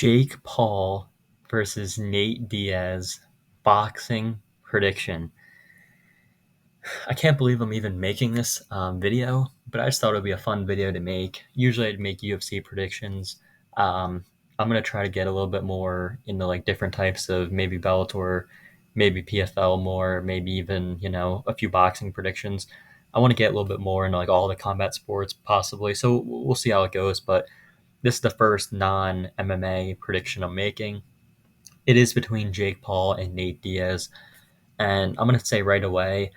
Jake Paul versus Nate Diaz boxing prediction. I can't believe I'm even making this video, but I just thought it would be a fun video to make. Usually I'd make UFC predictions. Um, I'm gonna try to get a little bit more into like different types of maybe Bellator, maybe PFL more, maybe even a few boxing predictions. I want to get a little bit more into like all the combat sports possibly. So we'll see how it goes. But this is the first non MMA prediction I'm making. It is between Jake Paul and Nate Diaz. And I'm going to say right away,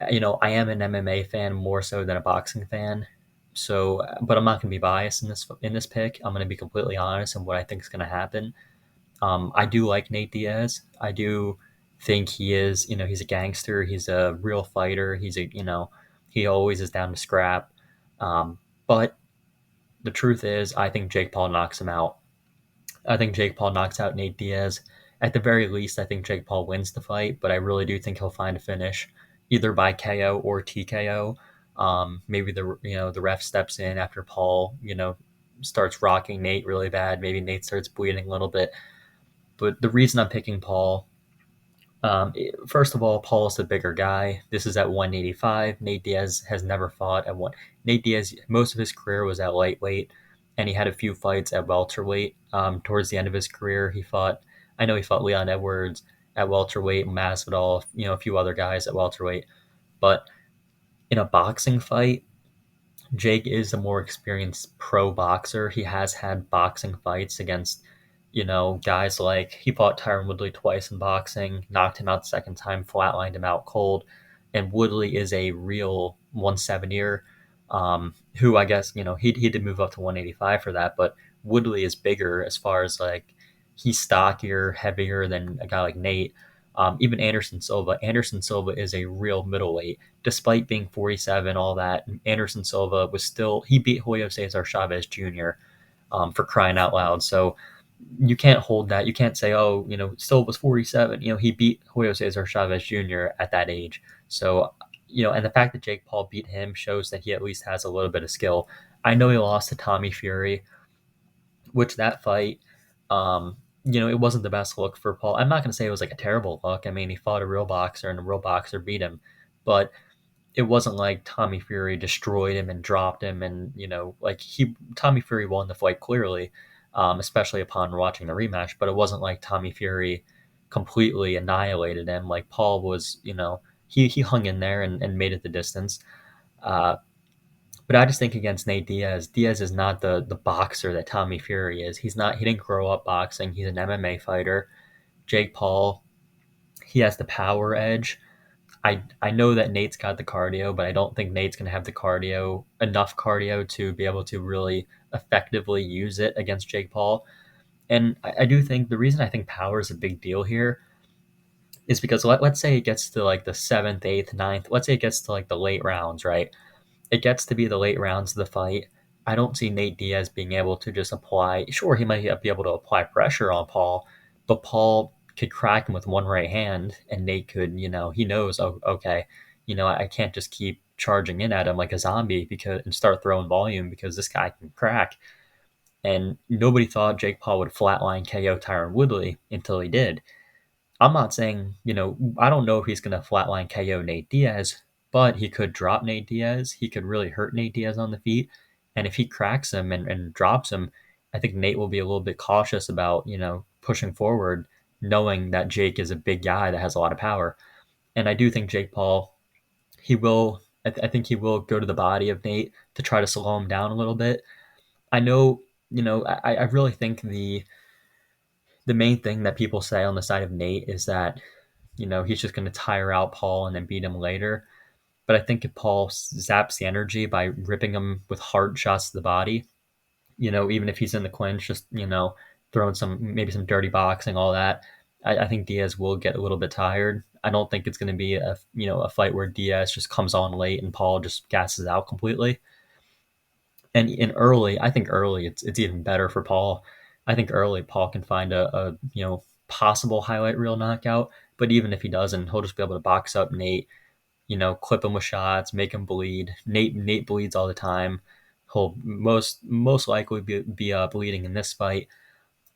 I am an MMA fan more so than a boxing fan. So, but I'm not going to be biased in this pick. I'm going to be completely honest in what I think is going to happen. I do like Nate Diaz. I do think he is, he's a gangster. He's a real fighter. He always is down to scrap. But the truth is, I think Jake Paul knocks him out. I think Jake Paul knocks out Nate Diaz. At the very least, I think Jake Paul wins the fight, but I really do think he'll find a finish, either by KO or TKO. Maybe the ref steps in after Paul starts rocking Nate really bad. Maybe Nate starts bleeding a little bit. But the reason I'm picking Paul, first of all, Paul is the bigger guy. This is at 185. Nate Diaz has never fought at one. Nate Diaz, most of his career was at lightweight, and he had a few fights at welterweight. Towards the end of his career, I know he fought Leon Edwards at welterweight, Masvidal, a few other guys at welterweight. But in a boxing fight, Jake is a more experienced pro boxer. He has had boxing fights against, guys like he fought Tyron Woodley twice in boxing, knocked him out the second time, flatlined him out cold. And Woodley is a real 170er, who I guess, he did move up to 185 for that, but Woodley is bigger as far as like he's stockier, heavier than a guy like Nate. Even Anderson Silva. Anderson Silva is a real middleweight. Despite being 47, all that, Anderson Silva he beat Julio Cesar Chavez Jr. For crying out loud. So you can't hold that. You can't say, oh, Silva's 47. He beat Julio Cesar Chavez Jr. at that age. So, and the fact that Jake Paul beat him shows that he at least has a little bit of skill. I know he lost to Tommy Fury, which that fight, it wasn't the best look for Paul. I'm not going to say it was like a terrible look. I mean, he fought a real boxer and a real boxer beat him, but it wasn't like Tommy Fury destroyed him and dropped him. And, Tommy Fury won the fight clearly, especially upon watching the rematch, but it wasn't like Tommy Fury completely annihilated him. Like Paul was, he hung in there and made it the distance. Uh, but I just think against Nate Diaz, Diaz is not the boxer that Tommy Fury is. He didn't grow up boxing. He's an MMA fighter. Jake Paul, he has the power edge. I know that Nate's got the cardio, but I don't think Nate's going to have enough cardio to be able to really effectively use it against Jake Paul. And I do think the reason I think power is a big deal here is because let's say it gets to like the seventh, eighth, ninth. Let's say it gets to like the late rounds, right? It gets to be the late rounds of the fight. I don't see Nate Diaz being able to just apply. Sure, he might be able to apply pressure on Paul, but Paul could crack him with one right hand, and Nate could, he knows, oh, okay, I can't just keep charging in at him like a zombie and start throwing volume because this guy can crack. And nobody thought Jake Paul would flatline KO Tyron Woodley until he did. I'm not saying, I don't know if he's going to flatline KO Nate Diaz, but he could drop Nate Diaz. He could really hurt Nate Diaz on the feet. And if he cracks him and drops him, I think Nate will be a little bit cautious about, pushing forward, knowing that Jake is a big guy that has a lot of power. And I do think Jake Paul, I think he will go to the body of Nate to try to slow him down a little bit. I know, I really think the main thing that people say on the side of Nate is that, he's just going to tire out Paul and then beat him later. But I think if Paul zaps the energy by ripping him with hard shots to the body, even if he's in the clinch, just, throwing maybe some dirty boxing, all that, I think Diaz will get a little bit tired. I don't think it's going to be a fight where Diaz just comes on late and Paul just gasses out completely. And I think early it's even better for Paul. I think early Paul can find a possible highlight reel knockout, but even if he doesn't, he'll just be able to box up Nate, clip him with shots, make him bleed. Nate bleeds all the time. He'll most likely be bleeding in this fight.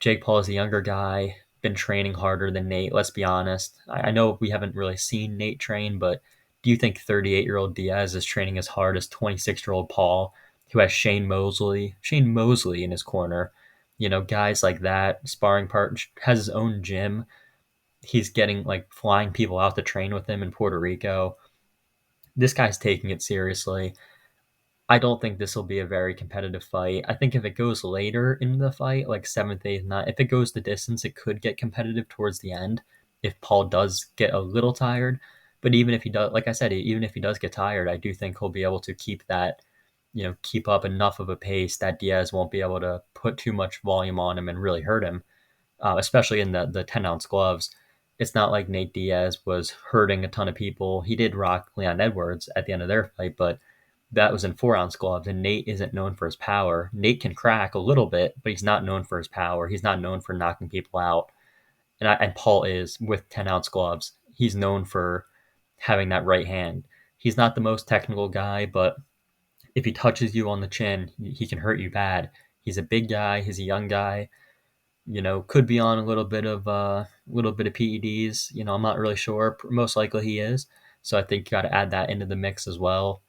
Jake Paul is a younger guy, been training harder than Nate. Let's be honest. I know we haven't really seen Nate train, but do you think 38-year-old Diaz is training as hard as 26-year-old Paul, who has Shane Mosley in his corner? You know, guys like that, sparring partner, has his own gym. He's getting like flying people out to train with him in Puerto Rico. This guy's taking it seriously. I don't think this will be a very competitive fight. I think if it goes later in the fight, like seventh, eighth, ninth, if it goes the distance, it could get competitive towards the end if Paul does get a little tired. But even if he does, like I said, even if he does get tired, I do think he'll be able to keep that, keep up enough of a pace that Diaz won't be able to put too much volume on him and really hurt him, especially in the 10-ounce gloves. It's not like Nate Diaz was hurting a ton of people. He did rock Leon Edwards at the end of their fight, but that was in 4-ounce gloves, and Nate isn't known for his power. Nate can crack a little bit, but he's not known for his power. He's not known for knocking people out. And Paul is with 10-ounce gloves. He's known for having that right hand. He's not the most technical guy, but if he touches you on the chin, he can hurt you bad. He's a big guy. He's a young guy. Could be on a little bit of PEDs. I'm not really sure. Most likely he is. So I think you got to add that into the mix as well.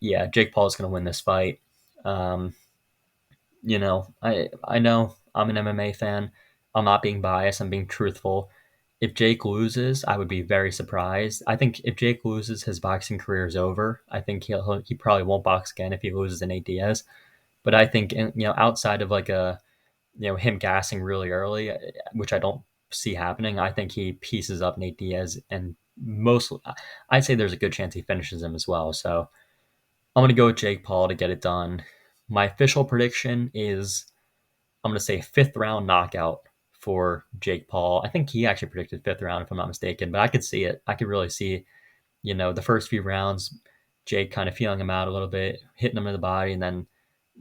Yeah, Jake Paul is going to win this fight. Um, I know I'm an MMA fan. I'm not being biased. I'm being truthful. If Jake loses, I would be very surprised. I think if Jake loses, his boxing career is over. I think he probably won't box again if he loses to Nate Diaz. But I think outside of like him gassing really early, which I don't see happening, I think he pieces up Nate Diaz, and I'd say there's a good chance he finishes him as well. So I'm going to go with Jake Paul to get it done. My official prediction is I'm going to say fifth round knockout for Jake Paul. I think he actually predicted fifth round, if I'm not mistaken, but I could see it. I could really see, the first few rounds, Jake kind of feeling him out a little bit, hitting him in the body, and then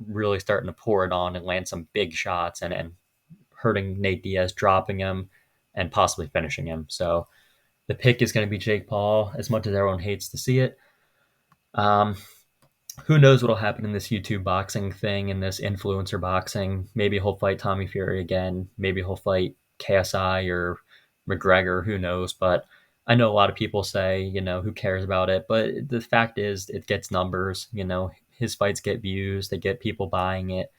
really starting to pour it on and land some big shots and hurting Nate Diaz, dropping him, and possibly finishing him. So the pick is going to be Jake Paul, as much as everyone hates to see it. Um, who knows what'll happen in this YouTube boxing thing and this influencer boxing. Maybe he'll fight Tommy Fury again. Maybe he'll fight KSI or McGregor. Who knows? But I know a lot of people say, who cares about it? But the fact is, it gets numbers. His fights get views. They get people buying it.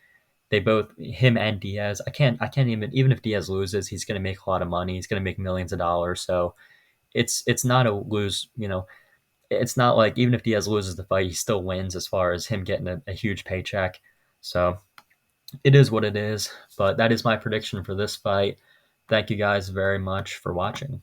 They both, him and Diaz. I can't even if Diaz loses, he's going to make a lot of money. He's going to make millions of dollars. So it's not a lose. It's not like even if Diaz loses the fight, he still wins as far as him getting a huge paycheck. So it is what it is. But that is my prediction for this fight. Thank you guys very much for watching.